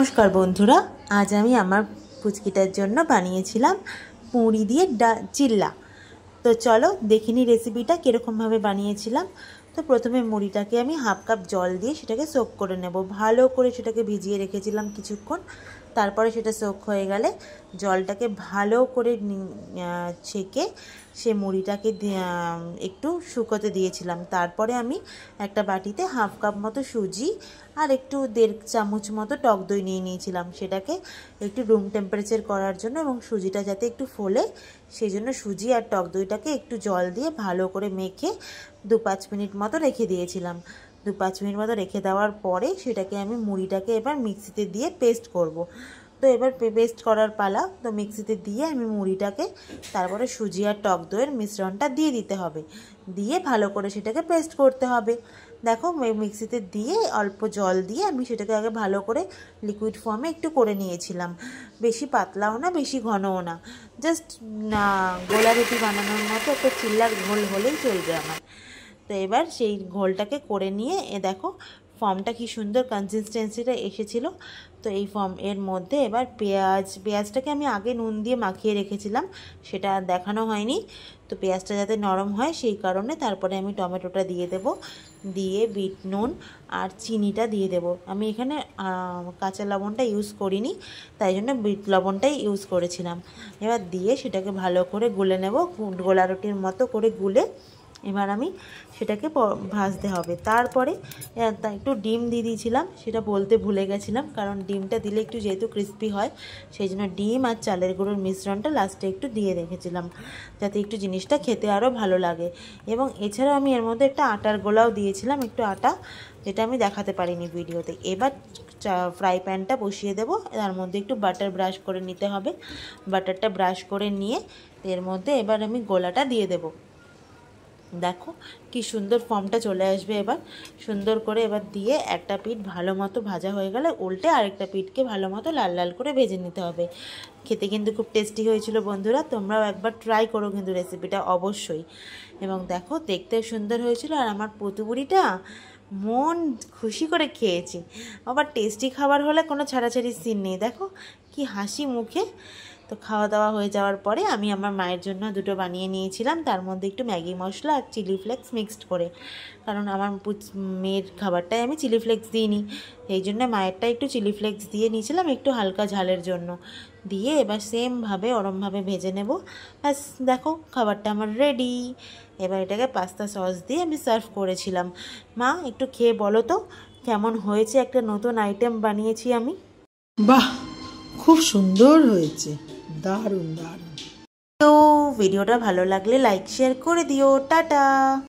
নমস্কার বন্ধুরা, আজ আমি আমার পুচকিটার জন্য বানিয়েছিলাম মুড়ি দিয়ে চিল্লা। তো চলো দেখিনি রেসিপিটা কীরকমভাবে বানিয়েছিলাম। তো প্রথমে মুড়িটাকে আমি হাফ কাপ জল দিয়ে সেটাকে সোক করে নেব। ভালো করে সেটাকে ভিজিয়ে রেখেছিলাম কিছুক্ষণ। তারপরে সেটা সোক হয়ে গেলে জলটাকে ভালো করে ছেঁকে সে মুড়িটাকে একটু শুকোতে দিয়েছিলাম। তারপরে আমি একটা বাটিতে হাফ কাপ মতো সুজি আর একটু 1.5 চামচ মতো টক দই নিয়ে নিয়েছিলাম, সেটাকে একটু রুম টেম্পারেচার করার জন্য এবং সুজিটা যাতে একটু ফোলে সেই জন্য সুজি আর টক দইটাকে একটু জল দিয়ে ভালো করে মেখে 2-5 মিনিট মতো রেখে দিয়েছিলাম। 2-5 মিনিট মতো রেখে দেওয়ার পরে সেটাকে আমি মুড়িটাকে এবার মিক্সিতে দিয়ে পেস্ট করব। তো এবার পেস্ট করার পালা। তো মিক্সিতে দিয়ে আমি মুড়িটাকে তারপরে সুজি আর টক দইয়ের মিশ্রণটা দিয়ে দিতে হবে, দিয়ে ভালো করে সেটাকে পেস্ট করতে হবে। দেখো মিক্সিতে দিয়ে অল্প জল দিয়ে আমি সেটাকে আগে ভালো করে লিকুইড ফর্মে একটু করে নিয়েছিলাম। বেশি পাতলাও না বেশি ঘনও না, জাস্ট গোলা রুটি বানানোর মতো একটা চিল্লার ঘোল হলেই চলবে আমার। তো এবার সেই ঘোলটাকে করে নিয়ে দেখো ফর্মটা কি সুন্দর কনসিস্টেন্সিটা এসেছিলো। তো এই এর মধ্যে এবার পেঁয়াজটাকে আমি আগে নুন দিয়ে মাখিয়ে রেখেছিলাম, সেটা দেখানো হয়নি। তো পেঁয়াজটা যাতে নরম হয় সেই কারণে তারপরে আমি টমেটোটা দিয়ে দেব, দিয়ে বিট নুন আর চিনিটা দিয়ে দেব। আমি এখানে কাঁচা লবণটা ইউজ করিনি, তাই জন্য বিট লবণটাই ইউজ করেছিলাম। এবার দিয়ে সেটাকে ভালো করে গুলে নেব, গোলা রুটির মতো করে গুলে এবার আমি সেটাকে ভাজতে হবে। তারপরে একটু ডিম দিয়ে দিয়েছিলাম, সেটা বলতে ভুলে গেছিলাম, কারণ ডিমটা দিলে একটু যেহেতু ক্রিস্পি হয় সেই জন্য ডিম আর চালের গুঁড়োর মিশ্রণটা লাস্টে একটু দিয়ে রেখেছিলাম যাতে একটু জিনিসটা খেতে আরও ভালো লাগে। এবং এছাড়াও আমি এর মধ্যে একটা আটার গোলাও দিয়েছিলাম, একটু আটা, যেটা আমি দেখাতে পারিনি ভিডিওতে। এবার ফ্রাই প্যানটা বসিয়ে দেবো, তার মধ্যে একটু বাটার ব্রাশ করে নিতে হবে। বাটারটা ব্রাশ করে নিয়ে এর মধ্যে এবার আমি গোলাটা দিয়ে দেবো। দেখো কি সুন্দর ফর্মটা চলে আসবে। এবার সুন্দর করে এবার দিয়ে একটা পিঠ ভালো মতো ভাজা হয়ে গেলে উল্টে আরেকটা পিঠকে ভালো মতো লাল লাল করে ভেজে নিতে হবে। খেতে কিন্তু খুব টেস্টি হয়েছিল বন্ধুরা, তোমরাও একবার ট্রাই করো কিন্তু রেসিপিটা অবশ্যই। এবং দেখো দেখতেও সুন্দর হয়েছিল আর আমার পুতুবুড়িটা মন খুশি করে খেয়েছি। আবার টেস্টি খাবার হলে কোনো ছাড়াছাড়ির সিন নেই, দেখো কি হাসি মুখে। তো খাওয়া দাওয়া হয়ে যাওয়ার পরে আমি আমার মায়ের জন্য দুটো বানিয়ে নিয়েছিলাম, তার মধ্যে একটু ম্যাগি মশলা আর চিলি ফ্লেক্স মিক্সড করে, কারণ আমার মেয়ের খাবারটাই আমি চিলি ফ্লেক্স দিইনি, এই জন্য মায়েরটা একটু চিলি ফ্লেক্স দিয়ে নিয়েছিলাম একটু হালকা ঝালের জন্য। দিয়ে এবার সেমভাবে ওরমভাবে ভেজে নেব। ব্যাস দেখো খাবারটা আমার রেডি। এবার এটাকে পাস্তা সস দিয়ে আমি সার্ভ করেছিলাম। মা একটু খেয়ে বলো তো কেমন হয়েছে, একটা নতুন আইটেম বানিয়েছি আমি। বাহ, খুব সুন্দর হয়েছে, দারুণ দারুণ। তো ভিডিওটা ভালো লাগলে লাইক শেয়ার করে দিও। টাটা।